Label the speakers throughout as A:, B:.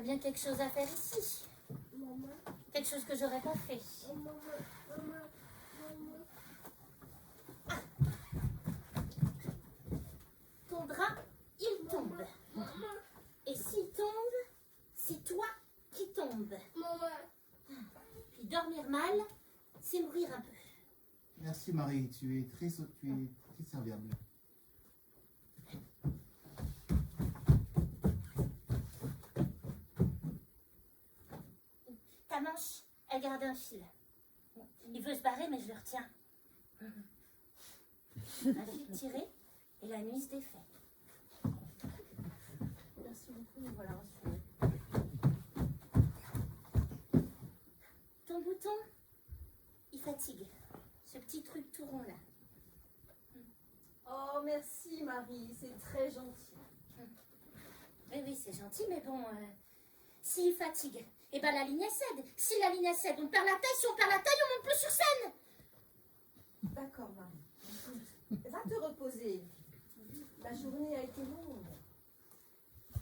A: a bien quelque chose à faire ici.
B: Maman.
A: Quelque chose que j'aurais pas fait.
B: Maman. Maman.
A: Ton drap, il tombe. Et s'il tombe, c'est toi qui tombes.
B: Maman.
A: Puis dormir mal, c'est mourir un peu.
C: Merci Marie, tu es très serviable.
A: Ta manche, elle garde un fil. Il veut se barrer, mais je le retiens. Un fil tiré, et la nuit se défait. Merci beaucoup, nous voilà rassurés. Ton bouton, il fatigue. Ce petit truc tout rond là.
D: Oh, merci Marie, c'est très gentil.
A: Oui, c'est gentil, mais bon, s'il fatigue, eh ben la ligne cède. Si la ligne cède, on perd la taille. Si on perd la taille, on monte plus sur scène.
D: D'accord Marie. Va te reposer. La journée a été longue.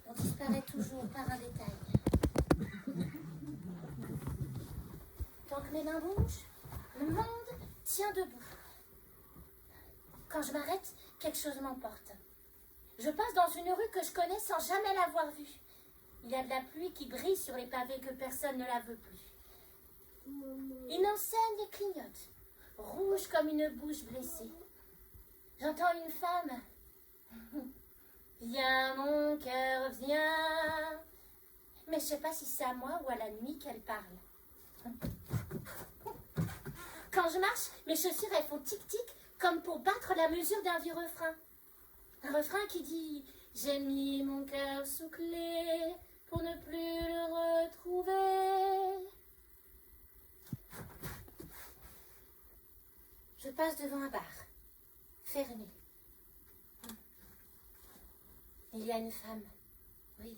A: On disparaît toujours par un détail. Tant que mes mains bougent, le monde tient debout. Quand je m'arrête, quelque chose m'emporte. Je passe dans une rue que je connais sans jamais l'avoir vue. Il y a de la pluie qui brille sur les pavés que personne ne la veut plus. Une enseigne clignote, rouge comme une bouche blessée. J'entends une femme. Viens mon cœur, viens. Mais je sais pas si c'est à moi ou à la nuit qu'elle parle. Quand je marche, mes chaussures elles font tic-tic comme pour battre la mesure d'un vieux refrain. Un refrain qui dit « J'ai mis mon cœur sous clé pour ne plus le retrouver. » Je passe devant un bar, fermé. Il y a une femme, oui.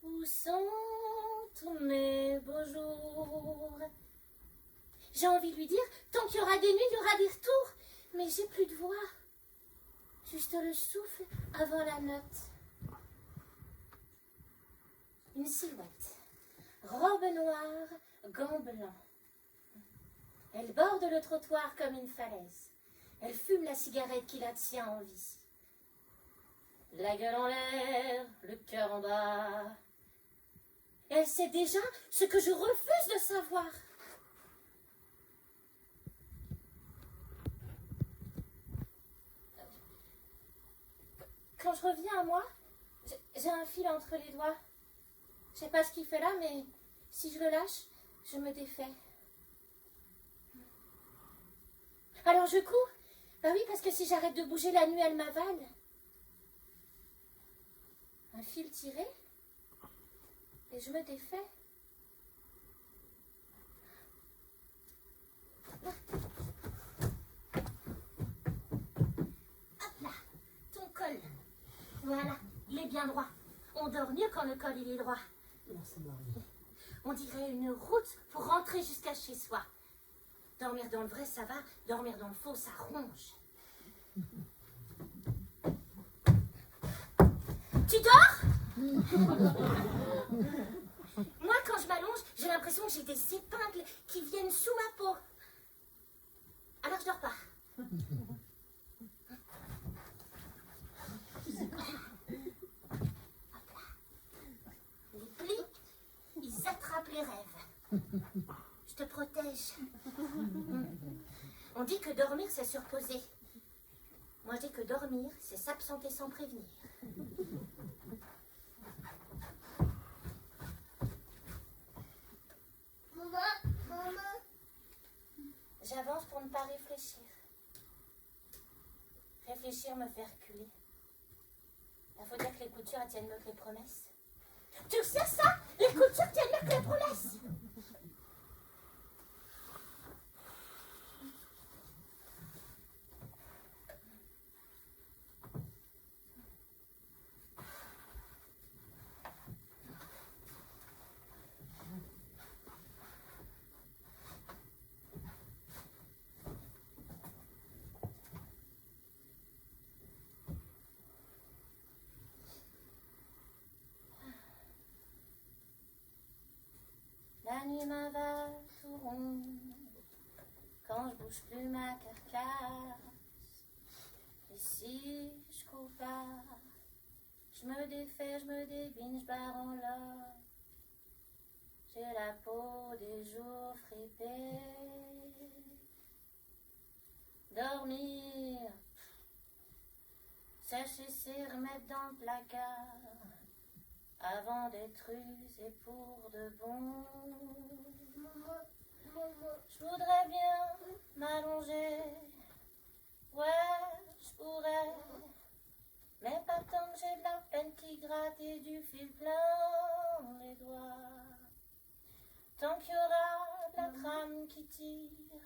A: Où sont tous mes beaux jours? J'ai envie de lui dire, tant qu'il y aura des nuits, il y aura des retours. Mais j'ai plus de voix. Juste le souffle avant la note. Une silhouette. Robe noire, gants blancs. Elle borde le trottoir comme une falaise. Elle fume la cigarette qui la tient en vie. La gueule en l'air, le cœur en bas. Elle sait déjà ce que je refuse de savoir. Quand je reviens à moi, j'ai un fil entre les doigts. Je sais pas ce qu'il fait là, mais si je le lâche, je me défais. Alors je cours. Bah oui, parce que si j'arrête de bouger, la nuit, elle m'avale. Un fil tiré, et je me défais. Hop là, ton col. Voilà, il est bien droit. On dort mieux quand le col il est droit.
C: Merci Marie.
A: On dirait une route pour rentrer jusqu'à chez soi. Dormir dans le vrai, ça va. Dormir dans le faux, ça ronge. Tu dors? Moi, quand je m'allonge, j'ai l'impression que j'ai des épingles qui viennent sous ma peau. Alors je dors pas. Les plis, ils attrapent les rêves. Je te protège. On dit que dormir, c'est se reposer. Moi, je dis que dormir, c'est s'absenter sans prévenir.
B: Maman.
A: J'avance pour ne pas réfléchir. Réfléchir me fait reculer. Il faut dire que les coutures elles tiennent mieux que les promesses. Tu sais ça? Les coutures tiennent mieux que les promesses. nuit m'avale tout rond, quand je bouge plus ma carcasse. Et si je cours pas, je me défais, je me débine, je barre en loge. J'ai la peau des jours fripés. Dormir, sécher ses remettre dans le placard, avant d'être usé pour de bon. Je voudrais bien m'allonger, ouais, je pourrais, mais pas tant que j'ai de la peine qui gratte et du fil plein les doigts. Tant qu'il y aura de la trame qui tire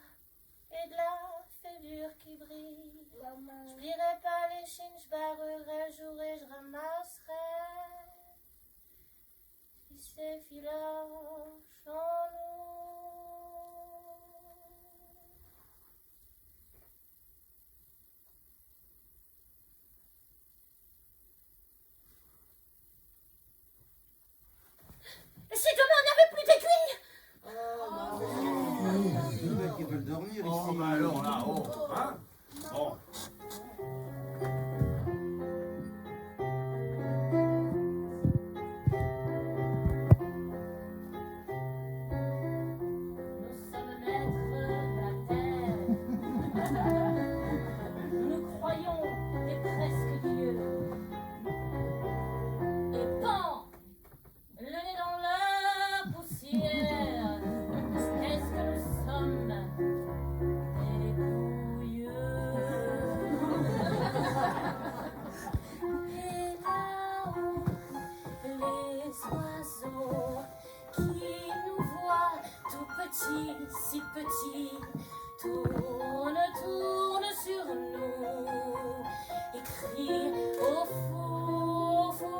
A: et de la fêlure qui brille, je plierai pas les chines, je barrerai, jouerai, je ramasserai si ces filoches en nous. Et si demain on n'avait plus d'aiguilles?
C: Il y en a qui veulent dormir ici.
E: Oh, bah alors là, oh, hein? Bon.
A: Nous sommes maîtres de la terre. Nous croyons des presque dieux. Et pan, le nez dans la poussière. Qu'est-ce que nous sommes? Des dépouilleux. Et là-haut, les oiseaux qui nous voient tout petits, si petits, tournent, tournent sur nous et crient au fou, au fou.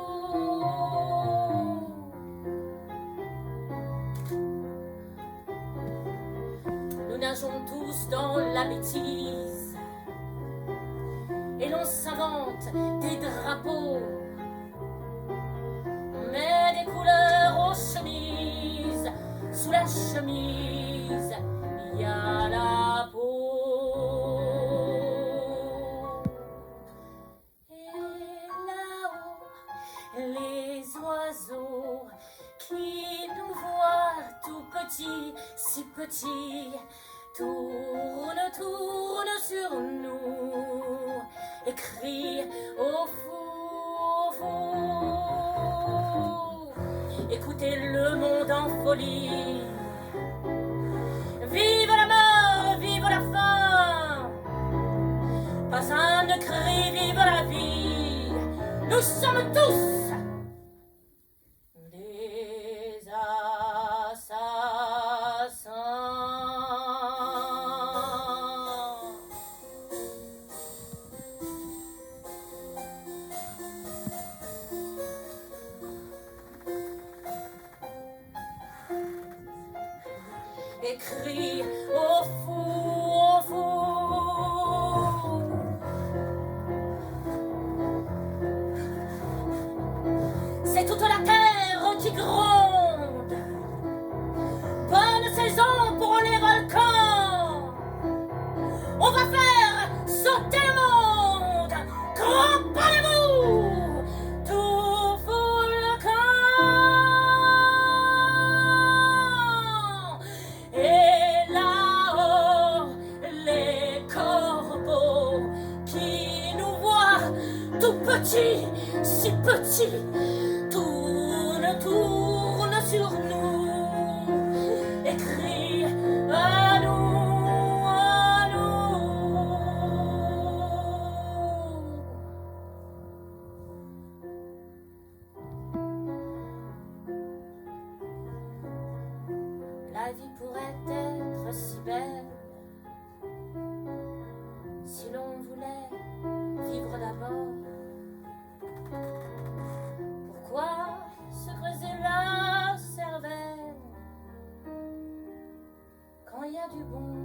A: Nous nageons tous dans la bêtise et l'on s'invente des drapeaux. On met des couleurs aux chemises, sous la chemise, il y a la peau. Et là-haut, les oiseaux qui nous voient tout petits, si petits, tournent, tournent sur nous et crient au fou, au fou. Écoutez le monde en folie. Vive la mort, vive la faim. Pas un ne crie, vive la vie. Nous sommes tous des assassins. Et crie au fou, au fou. C'est toute la terre qui gronde. Bonne saison pour les volcans. On va faire sauter le monde. Grand parlez-vous, tout fout le camp. Et là-haut, les corbeaux qui nous voient tout petits, si petits, tournent, tournent sur nous et crient à nous, à nous. La vie pourrait être si belle si l'on voulait vivre d'abord. Pourquoi se creuser la cervelle quand il y a du bon